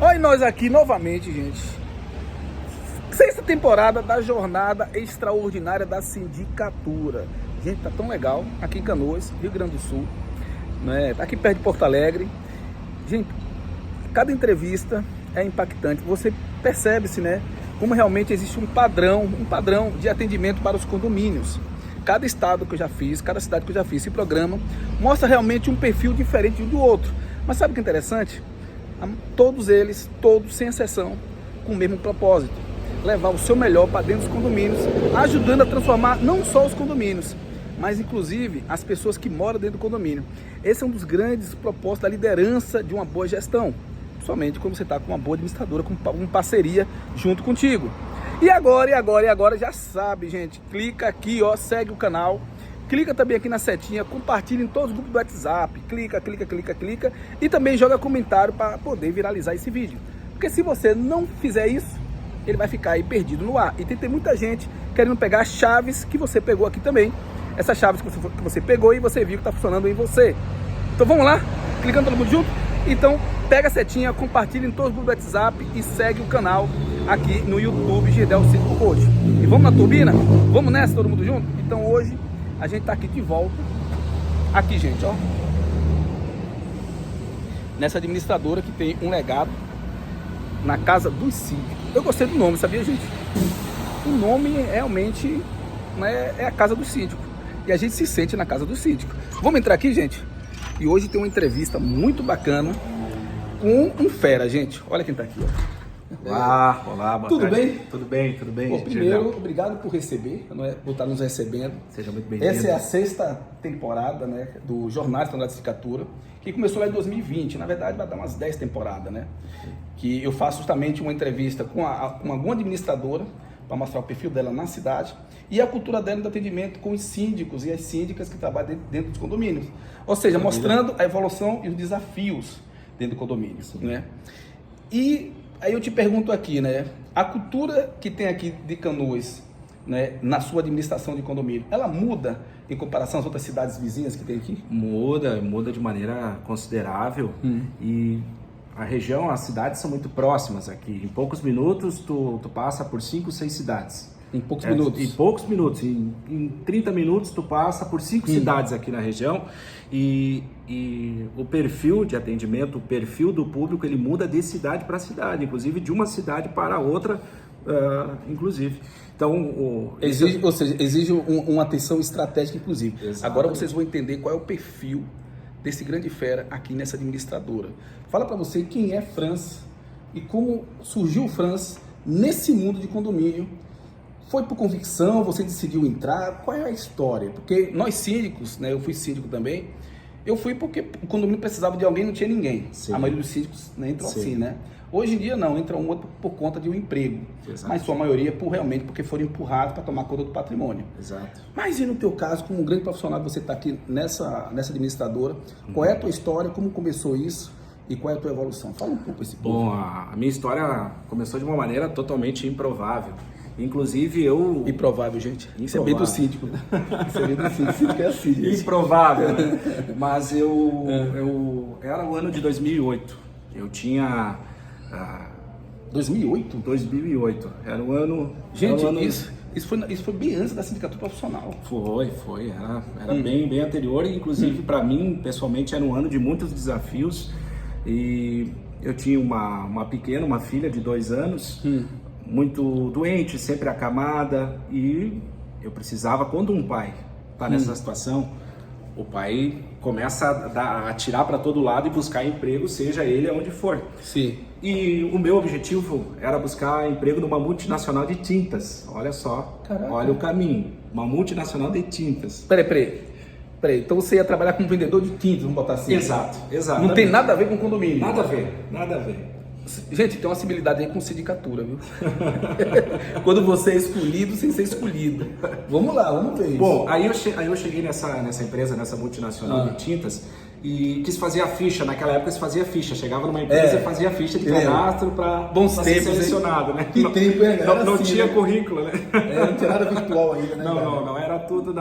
Olha nós aqui novamente, gente. Sexta temporada da Jornada Extraordinária da Sindicatura. Gente, tá tão legal aqui em Canoas, Rio Grande do Sul, né? Tá aqui perto de Porto Alegre. Gente, cada entrevista é impactante. Você percebe-se, né? Como realmente existe um padrão de atendimento para os condomínios. Cada estado que eu já fiz, cada cidade que eu já fiz, esse programa mostra realmente um perfil diferente um do outro. Mas sabe o que é interessante? Todos eles, todos sem exceção, com o mesmo propósito: levar o seu melhor para dentro dos condomínios, ajudando a transformar não só os condomínios, mas inclusive as pessoas que moram dentro do condomínio. Esse é um dos grandes propósitos da liderança de uma boa gestão, somente quando você está com uma boa administradora, com uma parceria junto contigo. E agora, já sabe, gente, clica aqui, ó, segue o canal, clica também aqui na setinha, compartilha em todos os grupos do WhatsApp, clica, e também joga comentário para poder viralizar esse vídeo. Porque se você não fizer isso, ele vai ficar aí perdido no ar. E tem muita gente querendo pegar as chaves que você pegou aqui também. Essas chaves que você pegou e você viu que está funcionando em você. Então vamos lá? Clicando todo mundo junto? Então pega a setinha, compartilha em todos os grupos do WhatsApp e segue o canal aqui no YouTube, Gerdel Cítrico Coach. E vamos na turbina? Vamos nessa, todo mundo junto? Então hoje a gente está aqui de volta. Aqui, gente, ó. Nessa administradora que tem um legado na Casa dos Síndicos. Eu gostei do nome, sabia, gente? O nome realmente, né, é a Casa dos Síndicos. E a gente se sente na Casa dos Síndicos. Vamos entrar aqui, gente? E hoje tem uma entrevista muito bacana com um fera, gente. Olha quem tá aqui, ó. Olá, boa Tudo tarde. bem? Tudo bem, Bom, primeiro, obrigado por receber, por estar nos recebendo. Seja muito bem-vindo. Essa é a sexta temporada, né, do Jornada Extraordinária da Sindicatura, que começou lá em 2020. Na verdade, vai dar umas 10 temporadas, né? Que eu faço justamente uma entrevista com alguma administradora para mostrar o perfil dela na cidade e a cultura dela de atendimento com os síndicos e as síndicas que trabalham dentro dos condomínios. Ou seja, mostrando a evolução e os desafios dentro do condomínio, né? E aí eu te pergunto aqui, né? A cultura que tem aqui de Canoas, né, na sua administração de condomínio, ela muda em comparação às outras cidades vizinhas que tem aqui? Muda de maneira considerável. E a região, as cidades são muito próximas aqui. Em poucos minutos tu passa por 5, 6 cidades. Em poucos minutos? Em poucos minutos. Em 30 minutos tu passa por 5 cidades aqui na região. E o perfil de atendimento, o perfil do público, ele muda de cidade para cidade, inclusive de uma cidade para outra, inclusive. Então, exige uma atenção estratégica, inclusive. Exatamente. Agora vocês vão entender qual é o perfil desse grande fera aqui nessa administradora. Fala para você quem é Franz e como surgiu o Franz nesse mundo de condomínio. Foi por convicção, você decidiu entrar? Qual é a história? Porque nós síndicos, né, eu fui síndico também, eu fui porque o condomínio precisava de alguém, não tinha ninguém. Sim. A maioria dos síndicos, né, entram assim, né? Hoje em dia não, entra um outro por conta de um emprego. Exato. Mas sua maioria realmente porque foram empurrados para tomar conta do patrimônio. Exato. Mas e no teu caso, como um grande profissional, você está aqui nessa administradora, qual é a tua história, como começou isso e qual é a tua evolução? Fala um pouco esse ponto. Bom, a minha história começou de uma maneira totalmente improvável. Inclusive eu... Improvável, gente. Isso é bem do síndico. Isso é bem do síndico. Síndico é assim, gente. Improvável, né? Mas eu... Era o ano de 2008. Eu tinha... 2008? 2008. Era o ano... Gente, era o ano... Isso foi bem antes da sindicatura profissional. Foi. Era bem anterior. E, inclusive, para mim, pessoalmente, era um ano de muitos desafios. E eu tinha uma filha de 2 anos... muito doente, sempre acamada, e eu precisava, quando um pai está nessa situação, o pai começa a atirar para todo lado e buscar emprego, seja ele aonde for. Sim. E o meu objetivo era buscar emprego numa multinacional de tintas. Olha só, Caraca. Olha o caminho, uma multinacional de tintas. Peraí, então você ia trabalhar como vendedor de tintas, vamos botar assim? Exato. Não tem nada a ver com condomínio. Nada a ver. Gente, tem uma similitude aí com sindicatura, viu? Quando você é escolhido sem ser escolhido. Vamos lá, vamos ver isso. Bom, aí eu cheguei nessa empresa, nessa multinacional de tintas, e quis fazer a ficha. Naquela época se fazia ficha, chegava numa empresa e fazia a ficha de cadastro para ser selecionado, né? Que tempo, né? Não assim, tinha né? currículo, né? Não tinha nada virtual ainda, né? Não, era tudo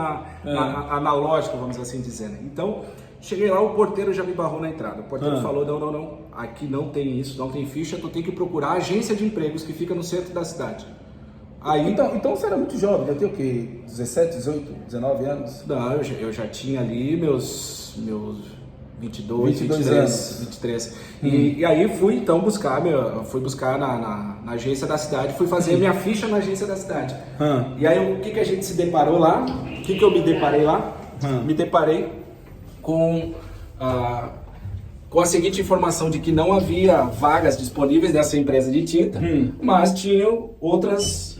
analógico, vamos assim dizer, né? Então, Cheguei lá, o porteiro já me barrou na entrada. O porteiro falou, não, aqui não tem isso, não tem ficha, tu tem que procurar a agência de empregos que fica no centro da cidade. Aí, então você era muito jovem, já tinha o quê? 17, 18, 19 anos? Não, eu já tinha ali meus 22 anos. 23. E aí fui buscar na agência da cidade, fui fazer minha ficha na agência da cidade. E aí o que a gente se deparou lá? O que eu me deparei lá? Me deparei com a seguinte informação de que não havia vagas disponíveis nessa empresa de tinta, mas tinham outras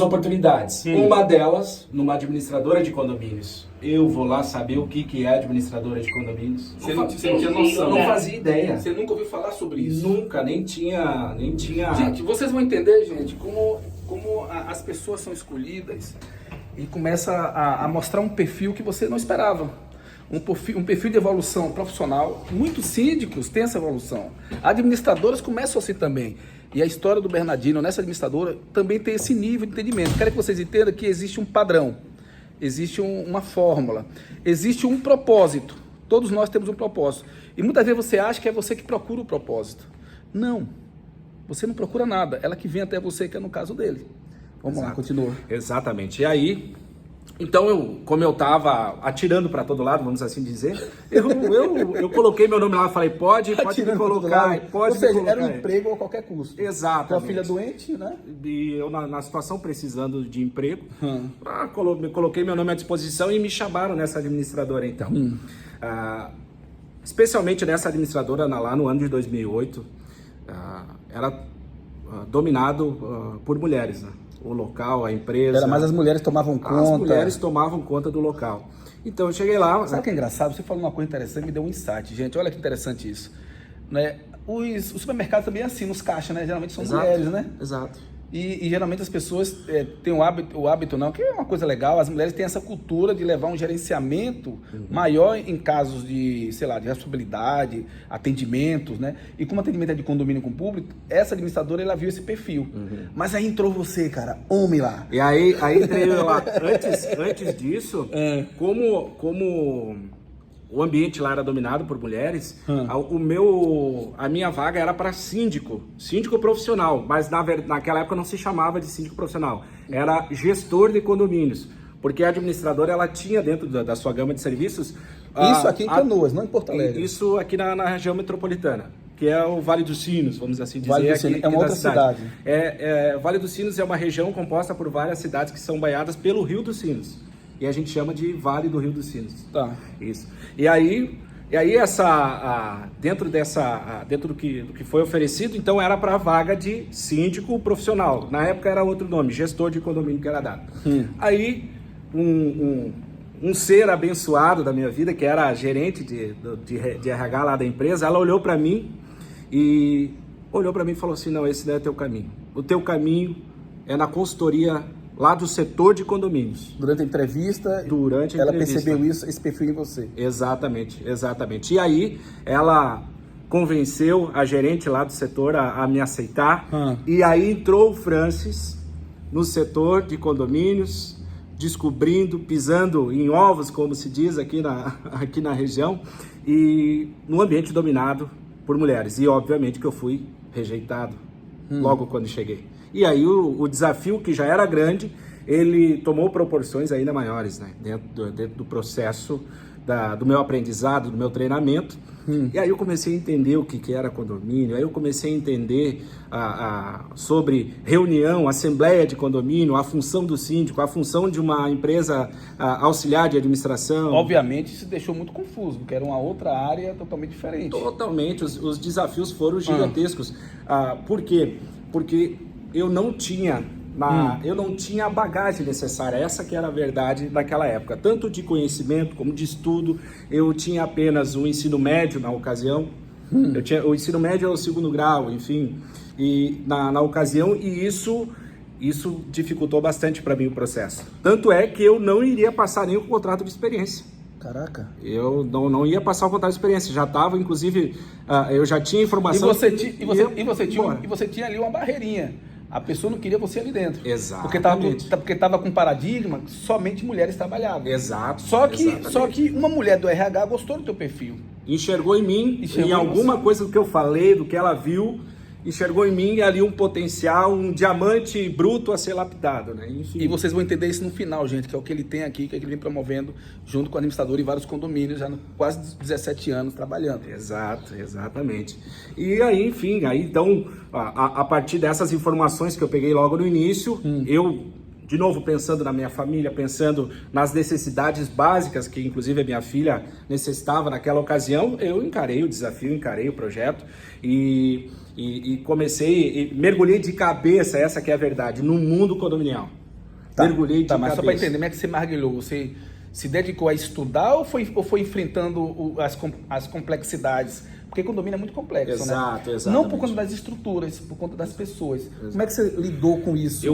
oportunidades. Uma delas, numa administradora de condomínios. Eu vou lá saber o que é administradora de condomínios. Você não tinha noção. Não fazia ideia. Você nunca ouviu falar sobre isso? Nunca, nem tinha. Gente, vocês vão entender, gente, como as pessoas são escolhidas e começa a mostrar um perfil que você não esperava. Um perfil de evolução profissional. Muitos síndicos têm essa evolução. Administradoras começam assim também. E a história do Bernardino nessa administradora também tem esse nível de entendimento. Quero que vocês entendam que existe um padrão, existe uma fórmula, existe um propósito. Todos nós temos um propósito. E muitas vezes você acha que é você que procura o propósito. Não, você não procura nada. Ela que vem até você, que é no caso dele. Vamos lá, continua. Exatamente. E aí, então como eu estava atirando para todo lado, vamos assim dizer, eu coloquei meu nome lá, falei, pode me colocar, pode. Ou seja, me colocar. era um emprego a qualquer custo. Exatamente. Tua filha doente, né? E eu na situação precisando de emprego, coloquei meu nome à disposição e me chamaram nessa administradora então. Especialmente nessa administradora lá no ano de 2008, era dominado por mulheres, né? O local, a empresa. Era mais as mulheres tomavam conta. As mulheres tomavam conta do local. Então eu cheguei lá. Sabe o que é engraçado? Você falou uma coisa interessante, me deu um insight, gente. Olha que interessante isso. Né? Os supermercados também é assim, nos caixas, né? Geralmente são mulheres, né? Exato. E geralmente as pessoas têm o hábito não, que é uma coisa legal, as mulheres têm essa cultura de levar um gerenciamento maior em casos de, sei lá, de responsabilidade, atendimentos, né? E como atendimento é de condomínio com público, essa administradora, ela viu esse perfil. Mas aí entrou você, cara, homem lá. E aí entrei eu lá. Antes disso, como o ambiente lá era dominado por mulheres, a minha vaga era para síndico profissional, mas naquela época não se chamava de síndico profissional, era gestor de condomínios, porque a administradora ela tinha dentro da sua gama de serviços... Isso aqui em Canoas, não em Porto Alegre. Isso aqui na região metropolitana, que é o Vale dos Sinos, vamos assim dizer. Vale dos Sinos é uma outra cidade. Vale dos Sinos é uma região composta por várias cidades que são banhadas pelo Rio dos Sinos. E a gente chama de Vale do Rio dos Sinos. Tá. Isso. E aí dentro do que foi oferecido, então era para a vaga de síndico profissional. Na época era outro nome, gestor de condomínio que era dado. Aí um ser abençoado da minha vida, que era a gerente de RH lá da empresa, ela olhou para mim e falou assim, não, esse não é teu caminho. O teu caminho é na consultoria lá do setor de condomínios. Durante a entrevista, ela percebeu esse perfil em você. Exatamente. E aí, ela convenceu a gerente lá do setor a me aceitar. E aí entrou o Francis no setor de condomínios, descobrindo, pisando em ovos, como se diz aqui na região, e no ambiente dominado por mulheres. E obviamente que eu fui rejeitado logo quando cheguei. E aí o desafio, que já era grande, ele tomou proporções ainda maiores, né? Dentro do processo do meu aprendizado, do meu treinamento. E aí eu comecei a entender o que era condomínio, aí eu comecei a entender sobre reunião, assembleia de condomínio, a função do síndico, a função de uma empresa auxiliar de administração. Obviamente isso deixou muito confuso, porque era uma outra área totalmente diferente. Totalmente, os desafios foram gigantescos. Por quê? Porque eu não tinha a bagagem necessária, essa que era a verdade naquela época, tanto de conhecimento como de estudo. Eu tinha apenas o ensino médio na ocasião, o ensino médio é o 2º grau, enfim, e na ocasião, e isso dificultou bastante para mim o processo. Tanto é que eu não iria passar nenhum contrato de experiência. Caraca. Eu não ia passar o contrato de experiência, já estava, inclusive, eu já tinha informação... E você tinha ali uma barreirinha. A pessoa não queria você ali dentro. Exatamente. Porque tava com paradigma que somente mulheres trabalhavam. Exato. Só que uma mulher do RH gostou do teu perfil. Enxergou em mim, em alguma coisa do que eu falei, do que ela viu, enxergou em mim ali um potencial, um diamante bruto a ser lapidado, né? Enfim. E vocês vão entender isso no final, gente, que é o que ele tem aqui, que é o que ele vem promovendo junto com o administrador em vários condomínios, já há quase 17 anos trabalhando. Exato, exatamente. E aí, enfim, aí então, a partir dessas informações que eu peguei logo no início, eu, de novo, pensando na minha família, pensando nas necessidades básicas, que inclusive a minha filha necessitava naquela ocasião, eu encarei o desafio, encarei o projeto e comecei, mergulhei de cabeça, essa que é a verdade, no mundo condominial. Mergulhei de cabeça. Mas só para entender, como é que você mergulhou? Você se dedicou a estudar ou foi enfrentando as complexidades? Porque condomínio é muito complexo, exato, né? Exatamente. Não por conta das estruturas, por conta das pessoas. Exato. Como é que você lidou com isso?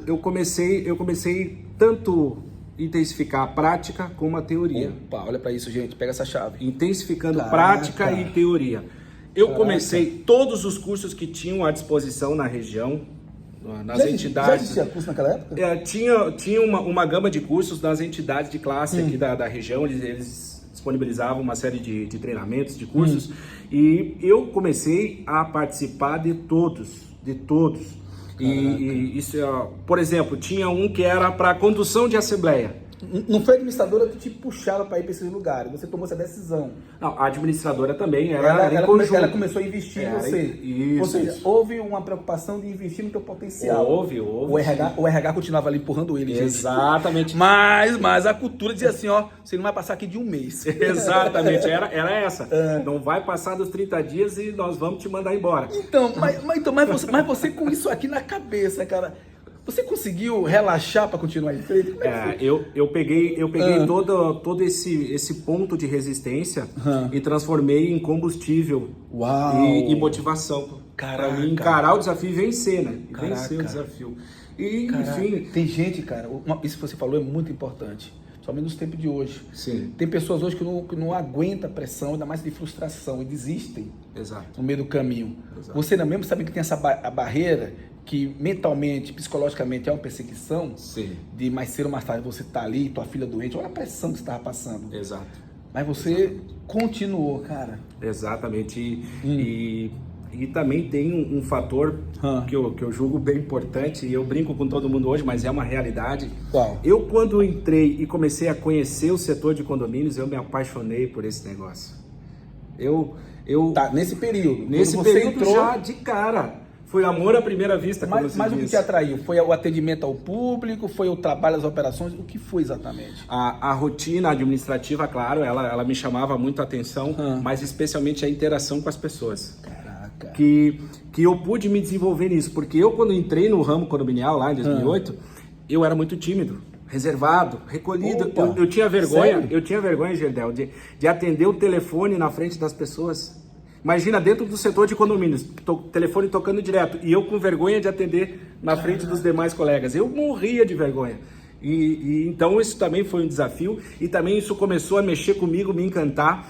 Eu comecei tanto intensificar a prática como a teoria. Opa, olha para isso, gente, pega essa chave. Intensificando prática e teoria. Eu comecei todos os cursos que tinham à disposição na região, nas entidades. Já existia curso naquela época? Tinha uma gama de cursos das entidades de classe aqui da região, eles disponibilizavam uma série de treinamentos, de cursos, e eu comecei a participar de todos. E isso, por exemplo, tinha um que era para condução de assembleia. Não foi a administradora que te puxava para ir para esses lugares, você tomou essa decisão. Não, a administradora também era em conjunto. Ela começou a investir em você. Isso, ou seja, houve uma preocupação de investir no teu potencial. Houve. O RH continuava ali empurrando ele, gente. Exatamente. Mas a cultura dizia assim, ó, você não vai passar aqui de um mês. Exatamente, era essa. Não vai passar dos 30 dias e nós vamos te mandar embora. Então, mas você com isso aqui na cabeça, cara... Você conseguiu relaxar para continuar em frente? Eu peguei todo esse ponto de resistência e transformei em combustível e motivação para mim encarar o desafio e vencer, né? Vencer o desafio. E, enfim... Tem gente, cara, isso que você falou é muito importante, somente nos tempos de hoje. Sim. Tem pessoas hoje que não aguentam a pressão, ainda mais de frustração, e desistem. Exato. No meio do caminho. Exato. Você não mesmo sabe que tem a barreira que mentalmente, psicologicamente é uma perseguição. Sim. De mais cedo ou mais tarde você tá ali, tua filha doente, olha a pressão que você estava passando. Exato. Mas você continuou, cara. Exatamente. E também tem um fator que eu julgo bem importante, e eu brinco com todo mundo hoje, mas é uma realidade. Qual? Eu, quando entrei e comecei a conhecer o setor de condomínios, eu me apaixonei por esse negócio. Tá, nesse período. Nesse período entrou... já de cara. Foi amor à primeira vista, como você Mas disse. o que te atraiu? Foi o atendimento ao público? Foi o trabalho, as operações? O que foi exatamente? A rotina administrativa, claro, ela me chamava muito a atenção, mas especialmente a interação com as pessoas. Caraca. Que eu pude me desenvolver nisso, porque eu, quando entrei no ramo condominial lá em 2008, eu era muito tímido, reservado, recolhido. Eu tinha vergonha, Sério? Gerdel, de atender o telefone na frente das pessoas. Imagina, dentro do setor de condomínios, telefone tocando direto, e eu com vergonha de atender na frente dos demais colegas. Eu morria de vergonha. E então isso também foi um desafio, e também isso começou a mexer comigo, me encantar,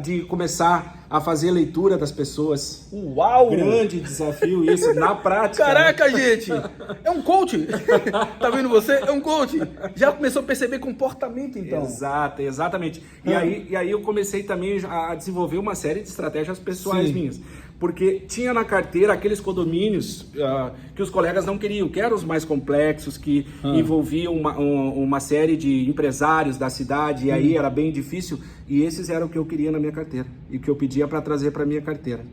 de começar a fazer leitura das pessoas. Uau! Grande desafio isso, na prática. Caraca, gente! É um coach! Tá vendo você? É um coach! Já começou a perceber comportamento, então. Exatamente. E aí eu comecei também a desenvolver uma série de estratégias pessoais minhas. Porque tinha na carteira aqueles condomínios que os colegas não queriam, que eram os mais complexos, que envolviam uma série de empresários da cidade, e aí era bem difícil, e esses eram o que eu queria na minha carteira, e que eu pedia para trazer para minha carteira.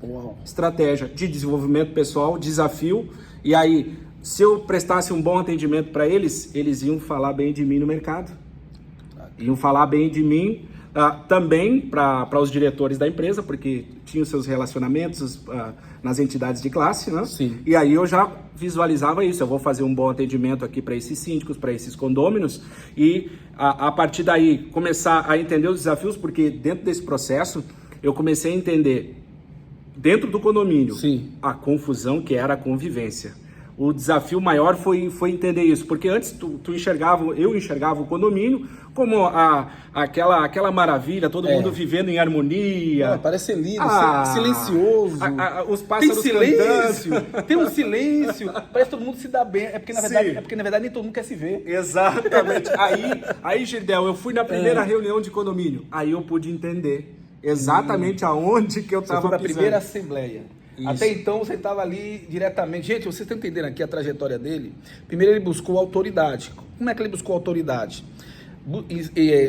Uau. Estratégia de desenvolvimento pessoal, desafio, e aí, se eu prestasse um bom atendimento para eles, eles iam falar bem de mim no mercado, iam falar bem de mim também para os diretores da empresa, porque tinham seus relacionamentos nas entidades de classe, né? Sim. E aí eu já visualizava isso, eu vou fazer um bom atendimento aqui para esses síndicos, para esses condôminos, e a partir daí começar a entender os desafios, porque dentro desse processo eu comecei a entender, dentro do condomínio, a confusão que era a convivência. o desafio maior foi entender isso, porque antes eu enxergava o condomínio como aquela maravilha, todo mundo vivendo em harmonia. Parece ser lindo, silencioso. Os pássaros tem silêncio, tem um silêncio, parece que todo mundo se dá bem. É porque na verdade nem todo mundo quer se ver. Exatamente. Aí, Girdel, eu fui na primeira reunião de condomínio, aí eu pude entender exatamente aonde que eu estava pisando. Você foi na primeira assembleia. Isso. Até então você estava ali diretamente. Gente, vocês estão entendendo aqui a trajetória dele? Primeiro ele buscou autoridade. Como é que ele buscou autoridade?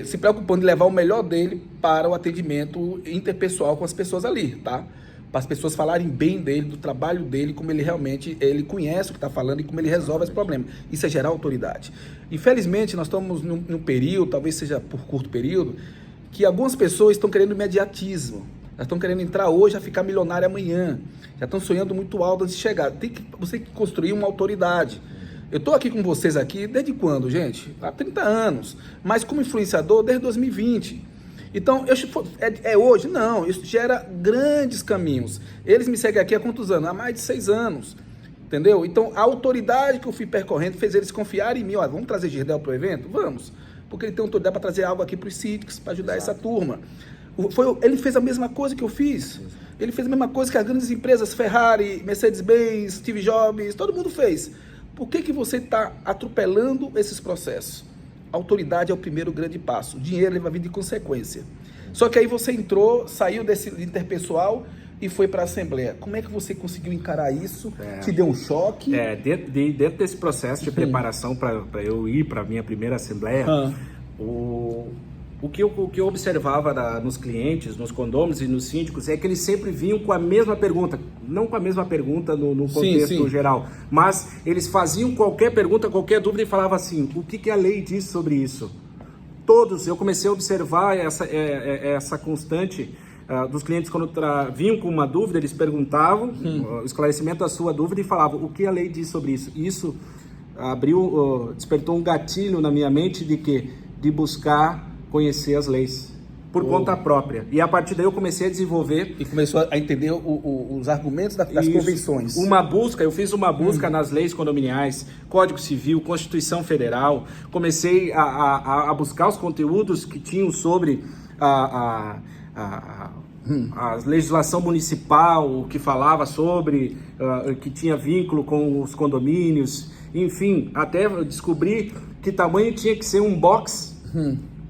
Se preocupando em levar o melhor dele para o atendimento interpessoal com as pessoas ali, tá? Para as pessoas falarem bem dele, do trabalho dele, como ele realmente conhece o que está falando e como ele resolve esse problema. Isso é gerar autoridade. Infelizmente, nós estamos num período, talvez seja por curto período, que algumas pessoas estão querendo imediatismo. Elas estão querendo entrar hoje a ficar milionário amanhã. Já estão sonhando muito alto antes de chegar. Você tem que construir uma autoridade. Eu estou aqui com vocês aqui desde quando, gente? Há 30 anos. Mas como influenciador desde 2020. Então, é hoje? Não. Isso gera grandes caminhos. Eles me seguem aqui há quantos anos? Há mais de 6 anos. Entendeu? Então, a autoridade que eu fui percorrendo fez eles confiarem em mim. Olha, vamos trazer Girdel para o evento? Vamos. Porque ele tem autoridade para trazer algo aqui para os Cítricos, para ajudar essa turma. Ele fez a mesma coisa que eu fiz. Ele fez a mesma coisa que as grandes empresas, Ferrari, Mercedes-Benz, Steve Jobs, todo mundo fez. Por que você está atropelando esses processos? A autoridade é o primeiro grande passo. O dinheiro ele vai vir de consequência. Só que aí você saiu desse interpessoal e foi para a Assembleia. Como é que você conseguiu encarar isso? Te deu um choque? Dentro desse processo de preparação para eu ir para a minha primeira Assembleia, o que eu observava nos clientes, nos condôminos e nos síndicos é que eles sempre vinham com a mesma pergunta, não com a mesma pergunta no contexto geral, mas eles faziam qualquer pergunta, qualquer dúvida e falavam assim, o que a lei diz sobre isso? Todos, eu comecei a observar essa constante dos clientes quando vinham com uma dúvida, eles perguntavam o esclarecimento da sua dúvida e falavam o que a lei diz sobre isso. Isso despertou um gatilho na minha mente de buscar conhecer as leis por conta própria. E a partir daí eu comecei a desenvolver... E começou a entender os argumentos das convenções. Eu fiz uma busca nas leis condominiais, Código Civil, Constituição Federal. Comecei a buscar os conteúdos que tinham sobre a legislação municipal, que falava sobre, que tinha vínculo com os condomínios. Enfim, até descobri que tamanho tinha que ser um box...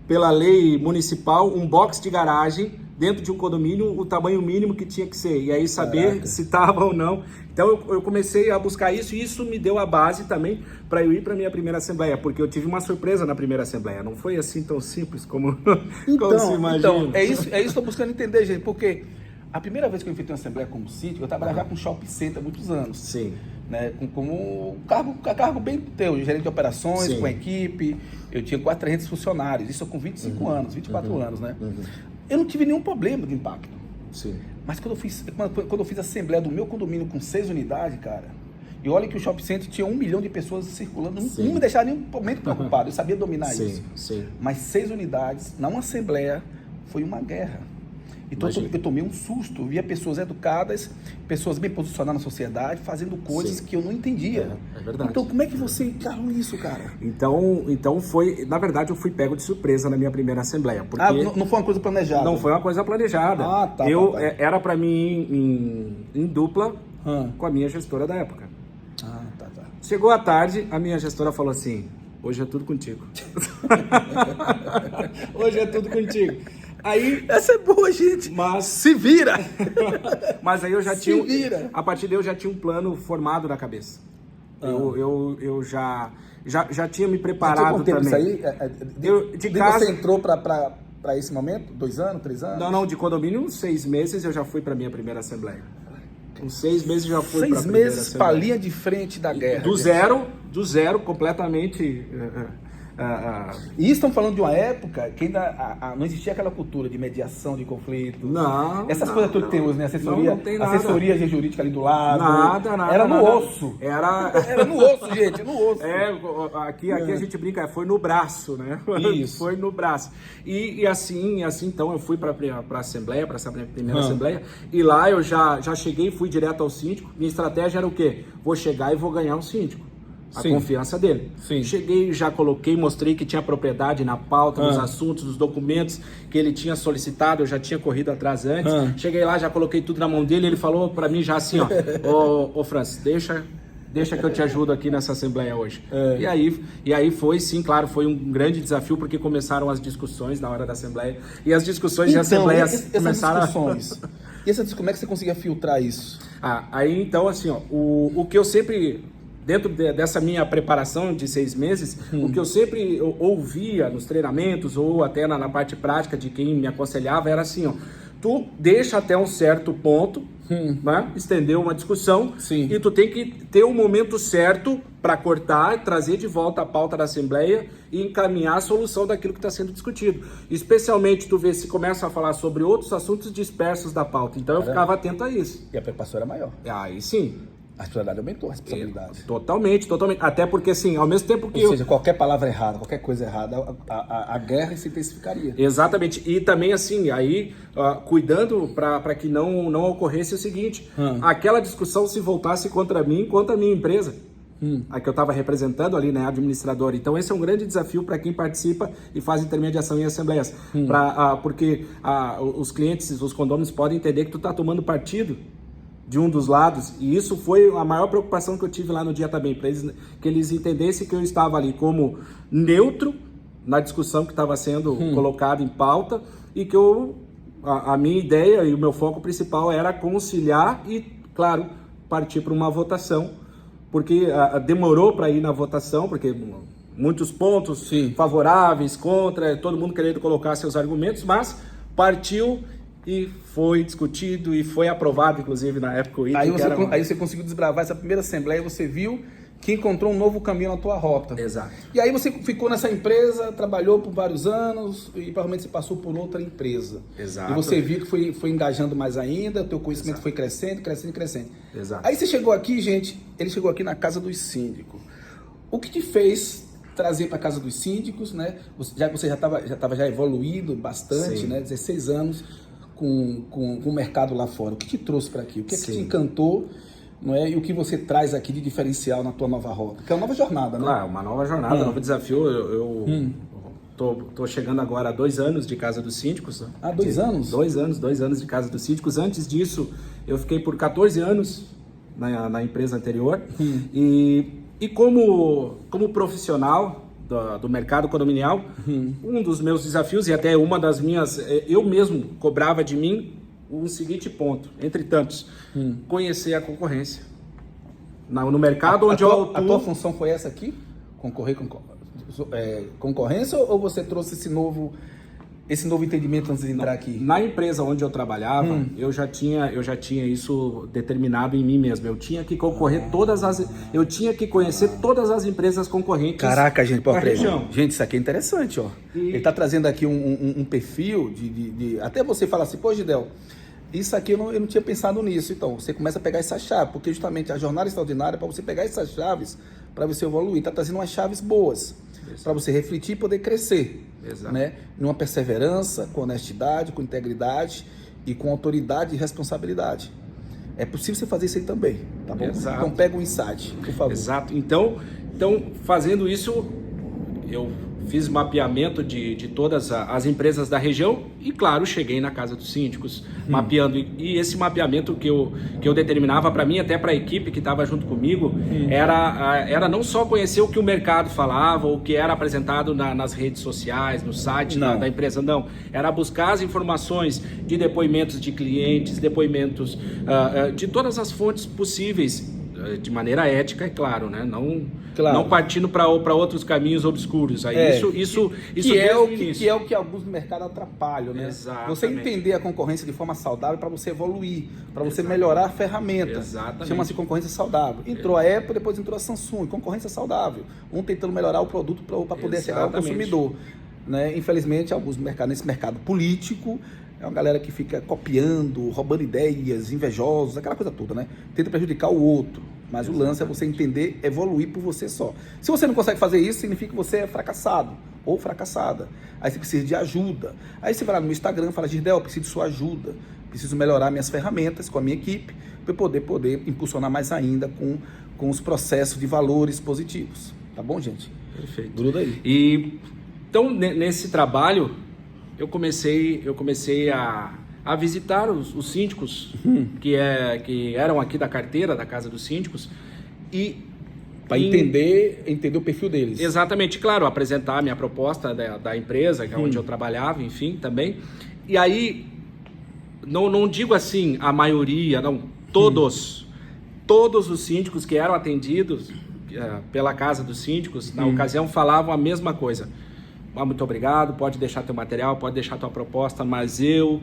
pela lei municipal, um box de garagem dentro de um condomínio, o tamanho mínimo que tinha que ser, e aí saber se estava ou não. Então eu comecei a buscar isso, e isso me deu a base também para eu ir para a minha primeira Assembleia, porque eu tive uma surpresa na primeira Assembleia, não foi assim tão simples como, como se imagina. Então, é isso que eu estou buscando entender, gente, porque a primeira vez que eu enfrentei uma Assembleia como sítio, eu trabalhava já com shopping center há muitos anos. Sim. Né, como cargo bem teu, gerente de operações, com equipe. Eu tinha quase 300 funcionários, isso com 25 anos, 24 anos, né? Eu não tive nenhum problema de impacto. Sim. Mas quando eu fiz a assembleia do meu condomínio com 6 unidades, cara, e olha que o shopping center tinha 1 milhão de pessoas circulando, não me deixava nem um momento preocupado, eu sabia dominar isso. Sim. Mas 6 unidades, na uma assembleia, foi uma guerra. Então eu tomei um susto, via pessoas educadas, pessoas bem posicionadas na sociedade, fazendo coisas que eu não entendia. É verdade. Então como é que você encarou isso, cara? Então foi, na verdade eu fui pego de surpresa na minha primeira Assembleia. Porque não foi uma coisa planejada? Não foi uma coisa planejada. Era para mim em dupla com a minha gestora da época. Chegou a tarde, a minha gestora falou assim, hoje é tudo contigo. Hoje é tudo contigo. Aí, essa é boa, gente. Mas se vira. Mas aí eu já tinha, a partir daí eu já tinha um plano formado na cabeça. Eu já tinha me preparado também. Isso aí? Você entrou para esse momento? 2 anos, 3 anos? Não, de condomínio, 6 meses eu já fui para minha primeira Assembleia. Com 6 meses eu já fui para a primeira Assembleia. 6 meses para a linha de frente da guerra. Do zero, completamente E estão falando de uma época que ainda não existia aquela cultura de mediação de conflitos. Não. Essas coisas tudo que tem hoje, né? Assessoria, não tem nada. Assessoria jurídica ali do lado. Nada. Era no osso. Era no osso, gente, no osso. Aqui a gente brinca, foi no braço, né? Isso. Foi no braço. E assim, então eu fui para a Assembleia, para essa primeira Assembleia, e lá eu já cheguei, fui direto ao síndico. Minha estratégia era o quê? Vou chegar e vou ganhar um síndico. A confiança dele. Sim. Cheguei, já coloquei, mostrei que tinha propriedade na pauta, nos assuntos, nos documentos que ele tinha solicitado, eu já tinha corrido atrás antes. Cheguei lá, já coloquei tudo na mão dele, ele falou para mim já assim, ô Francis, deixa que eu te ajudo aqui nessa Assembleia hoje. E aí foi, sim, claro, foi um grande desafio, porque começaram as discussões na hora da Assembleia, e as discussões de Assembleia começaram... Como é que você conseguia filtrar isso? Aí então, assim, o que eu sempre... Dentro dessa minha preparação de 6 meses, o que eu sempre ouvia nos treinamentos ou até na parte prática de quem me aconselhava era assim, tu deixa até um certo ponto, né, estender uma discussão, e tu tem que ter um momento certo para cortar, trazer de volta a pauta da Assembleia e encaminhar a solução daquilo que está sendo discutido. Especialmente tu vê se começa a falar sobre outros assuntos dispersos da pauta. Então eu ficava atento a isso. E a preocupação era maior. Aí sim. A responsabilidade aumentou, a responsabilidade. Totalmente. Até porque, assim, ao mesmo tempo que... Ou seja, qualquer palavra errada, qualquer coisa errada, a guerra se intensificaria. Exatamente. E também, assim, aí, cuidando para que não ocorresse o seguinte, aquela discussão se voltasse contra mim, contra a minha empresa, a que eu estava representando ali, né, administrador. Então, esse é um grande desafio para quem participa e faz intermediação em assembleias. Porque os clientes, os condôminos podem entender que tu está tomando partido de um dos lados, e isso foi a maior preocupação que eu tive lá no dia também, para que eles entendessem que eu estava ali como neutro na discussão que estava sendo colocada em pauta, e que a minha ideia e o meu foco principal era conciliar e, claro, partir para uma votação, porque demorou para ir na votação, porque muitos pontos favoráveis, contra, todo mundo querendo colocar seus argumentos, mas partiu e foi discutido e foi aprovado, inclusive, na época o item. Aí você conseguiu desbravar essa primeira Assembleia e você viu que encontrou um novo caminho na tua rota. Exato. E aí você ficou nessa empresa, trabalhou por vários anos e provavelmente você passou por outra empresa. Exato. E você viu que foi engajando mais ainda, o teu conhecimento foi crescendo. Exato. Aí você chegou aqui, gente, ele chegou aqui na Casa dos Síndicos. O que te fez trazer para a Casa dos Síndicos, né? Já que você já estava evoluído bastante, né? 16 anos com o mercado lá fora. O que te trouxe para aqui? O que é que te encantou? Não é? E o que você traz aqui de diferencial na tua nova rota? Que é uma nova jornada, né? Claro, uma nova jornada, um novo desafio. Eu tô chegando agora a 2 anos de Casa dos Síndicos. Né? 2 anos? 2 anos de Casa dos Síndicos. Antes disso, eu fiquei por 14 anos na empresa anterior. E como profissional do mercado condominial, um dos meus desafios, e até uma das minhas, eu mesmo cobrava de mim um seguinte ponto, entre tantos, conhecer a concorrência. No mercado onde eu atuo... A tua função foi essa aqui? Concorrer com concorrência, ou você trouxe esse novo entendimento antes de entrar aqui? Na empresa onde eu trabalhava, eu já tinha isso determinado em mim mesmo. Eu tinha que concorrer eu tinha que conhecer todas as empresas concorrentes. Caraca, gente, da região. Gente, isso aqui é interessante, ó. Ele tá trazendo aqui um perfil de até você fala assim, pô, Gidel, isso aqui eu não tinha pensado nisso. Então, você começa a pegar essa chave, porque justamente a jornada extraordinária é para você pegar essas chaves, para você evoluir. Tá trazendo umas chaves boas, para você refletir e poder crescer. Exato. Né? Numa perseverança, com honestidade, com integridade e com autoridade e responsabilidade. É possível você fazer isso aí também, tá bom? Exato. Então pega um insight, por favor. Exato. Então fazendo isso, eu fiz mapeamento de todas as empresas da região e, claro, cheguei na Casa dos Síndicos, mapeando. E esse mapeamento que eu determinava para mim, até para a equipe que estava junto comigo, era não só conhecer o que o mercado falava, o que era apresentado nas redes sociais, no site da empresa, não. Era buscar as informações de depoimentos de clientes, depoimentos de todas as fontes possíveis, de maneira ética, é claro, né? Não, Claro. não partindo para outros caminhos obscuros. Aí isso que é desde o o início. que é o que alguns do mercado atrapalham, né? Exatamente. Você entender a concorrência de forma saudável para você evoluir, para você Exatamente. melhorar a ferramenta. Exatamente. Chama-se concorrência saudável. Entrou a Apple, depois entrou a Samsung. Concorrência saudável. Um tentando melhorar o produto para poder chegar ao Exatamente. consumidor. Né? Infelizmente, alguns do mercado, nesse mercado político, é uma galera que fica copiando, roubando ideias, invejosos, aquela coisa toda, né? Tenta prejudicar o outro. Mas o lance é você entender, evoluir por você só. Se você não consegue fazer isso, significa que você é fracassado ou fracassada. Aí você precisa de ajuda. Aí você vai lá no meu Instagram e fala, Girdel, eu preciso de sua ajuda. Preciso melhorar minhas ferramentas com a minha equipe para poder impulsionar mais ainda com os processos de valores positivos. Tá bom, gente? Perfeito. Gruda aí. E então, nesse trabalho, eu comecei a visitar os síndicos que eram aqui da carteira da Casa dos Síndicos e para entender o perfil deles. Exatamente, claro, apresentar a minha proposta da empresa, que é onde eu trabalhava, enfim, também. E aí, não digo assim a maioria, não, todos os síndicos que eram atendidos pela Casa dos Síndicos, na ocasião, falavam a mesma coisa. Muito obrigado, pode deixar teu material, pode deixar tua proposta, mas eu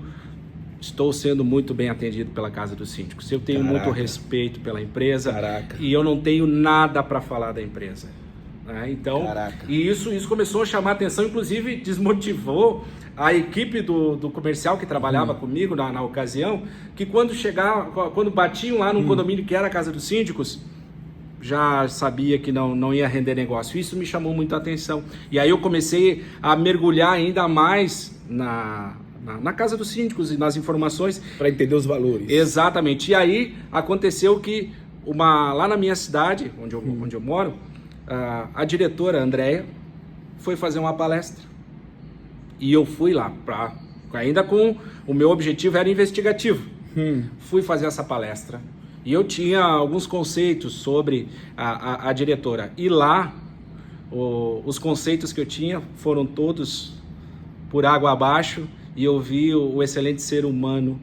estou sendo muito bem atendido pela Casa dos Síndicos. Eu tenho muito respeito pela empresa e eu não tenho nada para falar da empresa. Né? Então, e isso começou a chamar a atenção, inclusive desmotivou a equipe do comercial que trabalhava comigo na ocasião, que quando batiam lá no condomínio que era a Casa dos Síndicos, já sabia que não ia render negócio. Isso me chamou muito a atenção. E aí eu comecei a mergulhar ainda mais na Casa dos Síndicos e nas informações. Para entender os valores. Exatamente. E aí aconteceu que lá na minha cidade, onde eu moro, a diretora Andréia foi fazer uma palestra. E eu fui lá, ainda com o meu objetivo era investigativo. Fui fazer essa palestra. E eu tinha alguns conceitos sobre a diretora. E lá, os conceitos que eu tinha foram todos por água abaixo. E eu vi o excelente ser humano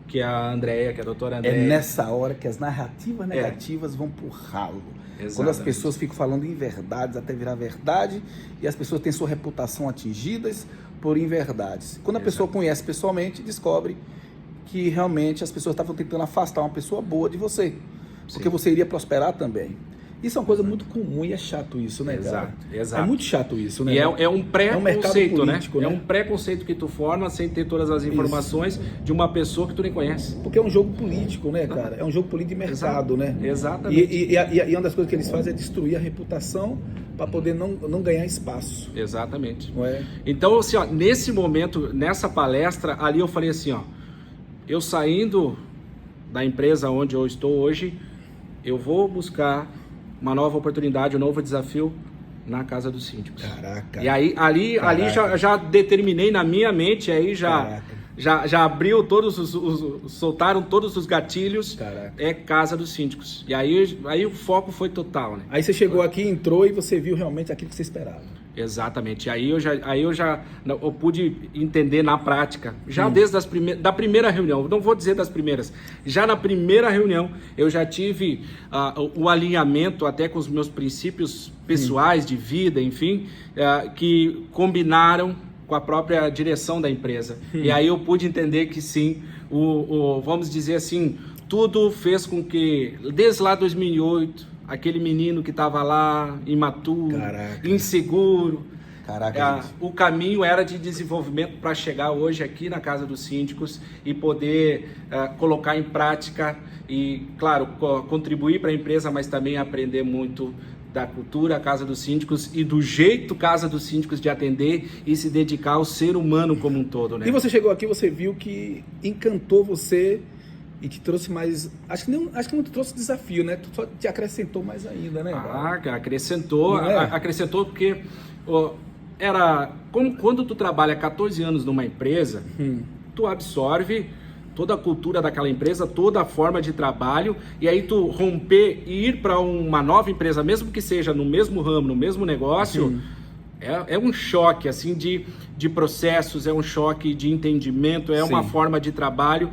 que é a Andréia, que é a doutora Andréia. É nessa hora que as narrativas negativas vão pro ralo. Exatamente. Quando as pessoas ficam falando inverdades até virar verdade e as pessoas têm sua reputação atingidas por inverdades. Quando a pessoa conhece pessoalmente, descobre que realmente as pessoas estavam tentando afastar uma pessoa boa de você, porque você iria prosperar também. Isso é uma coisa muito comum e é chato isso, né, cara? Exato. É muito chato isso, né? E é um pré-conceito, né? Político, né? É um pré-conceito que tu forma sem ter todas as informações de uma pessoa que tu nem conhece. Porque é um jogo político, né, cara? É um jogo político de mercado, né? Exatamente. E uma das coisas que eles fazem é destruir a reputação para poder não ganhar espaço. Exatamente. Não é? Então, assim, ó, nesse momento, nessa palestra, ali eu falei assim, ó, eu saindo da empresa onde eu estou hoje, eu vou buscar uma nova oportunidade, um novo desafio na Casa dos Síndicos. Caraca. E aí, ali já determinei na minha mente, aí já abriu soltaram todos os gatilhos. Caraca. É Casa dos Síndicos. E aí o foco foi total, né? Aí você chegou aqui, entrou e você viu realmente aquilo que você esperava. Exatamente. E aí eu pude entender na prática, já desde da primeira reunião, não vou dizer das primeiras, já na primeira reunião eu já tive o alinhamento até com os meus princípios pessoais de vida, enfim, que combinaram com a própria direção da empresa. E aí eu pude entender que sim, vamos dizer assim, tudo fez com que, desde lá 2008, aquele menino que estava lá, imaturo, inseguro. O caminho era de desenvolvimento para chegar hoje aqui na Casa dos Síndicos e poder colocar em prática e, claro, contribuir para a empresa, mas também aprender muito da cultura Casa dos Síndicos e do jeito Casa dos Síndicos de atender e se dedicar ao ser humano como um todo, né? E você chegou aqui, você viu que encantou você e te trouxe mais... Acho que não te trouxe desafio, né? Só te acrescentou mais ainda, né? Acrescentou. Acrescentou porque era... Como quando tu trabalha 14 anos numa empresa, tu absorve toda a cultura daquela empresa, toda a forma de trabalho, e aí tu romper e ir para uma nova empresa, mesmo que seja no mesmo ramo, no mesmo negócio, É um choque assim de processos, é um choque de entendimento, é uma forma de trabalho.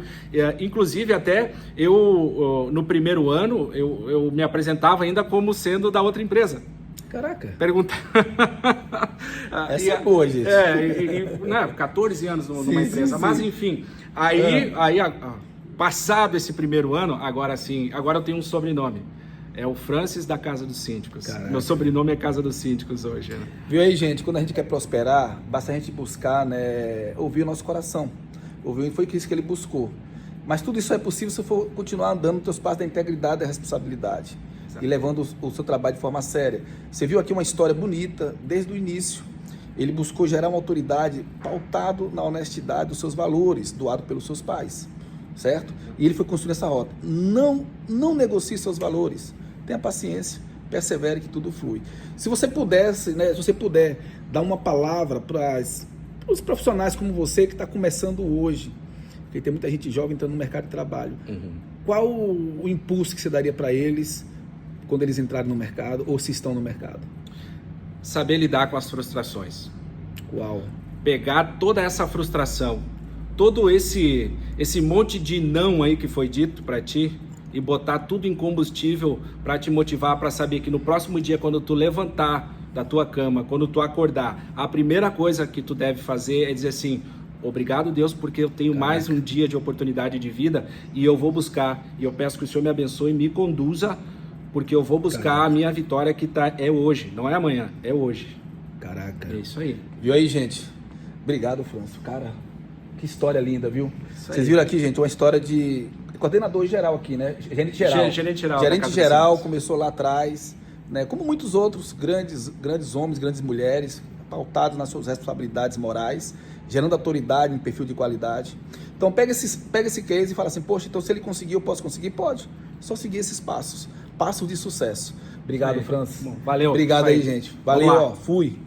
Inclusive até eu no primeiro ano eu me apresentava ainda como sendo da outra empresa. Caraca. Perguntar. Essa é boa, gente. Né, 14 anos numa empresa, mas enfim. Aí passado esse primeiro ano, agora eu tenho um sobrenome. É o Francis da Casa dos Síndicos. Caraca. Meu sobrenome é Casa dos Síndicos hoje. Né? Viu aí, gente? Quando a gente quer prosperar, basta a gente buscar, né, ouvir o nosso coração. Foi isso que ele buscou. Mas tudo isso é possível se for continuar andando nos teus passos da integridade e da responsabilidade. Exato. E levando o seu trabalho de forma séria. Você viu aqui uma história bonita, desde o início. Ele buscou gerar uma autoridade pautado na honestidade dos seus valores, doado pelos seus pais. Certo? E ele foi construindo essa rota. Não negocie seus valores. Tenha paciência, persevere que tudo flui. Se você pudesse, né, se você puder dar uma palavra para os profissionais como você que está começando hoje, porque tem muita gente jovem entrando no mercado de trabalho, qual o impulso que você daria para eles quando eles entrarem no mercado ou se estão no mercado? Saber lidar com as frustrações. Uau! Pegar toda essa frustração, todo esse monte de não aí que foi dito para ti, e botar tudo em combustível para te motivar, para saber que no próximo dia, quando tu levantar da tua cama, quando tu acordar, a primeira coisa que tu deve fazer é dizer assim: obrigado, Deus, porque eu tenho mais um dia de oportunidade de vida e eu vou buscar, e eu peço que o Senhor me abençoe e me conduza, porque eu vou buscar a minha vitória que é hoje, não é amanhã, é hoje. Caraca. É isso aí. Viu aí, gente? Obrigado, Franço. Cara, que história linda, viu? Vocês viram aqui, gente, uma história de coordenador geral aqui, né? Gerente geral. Gerente geral, começou lá atrás, né? Como muitos outros grandes homens, grandes mulheres, pautados nas suas responsabilidades morais, gerando autoridade em perfil de qualidade. Então pega esse case e fala assim: poxa, então se ele conseguiu, eu posso conseguir? Pode. Só seguir esses passos de sucesso. Obrigado, Francis. Valeu. Obrigado aí, gente. Valeu, ó. Fui.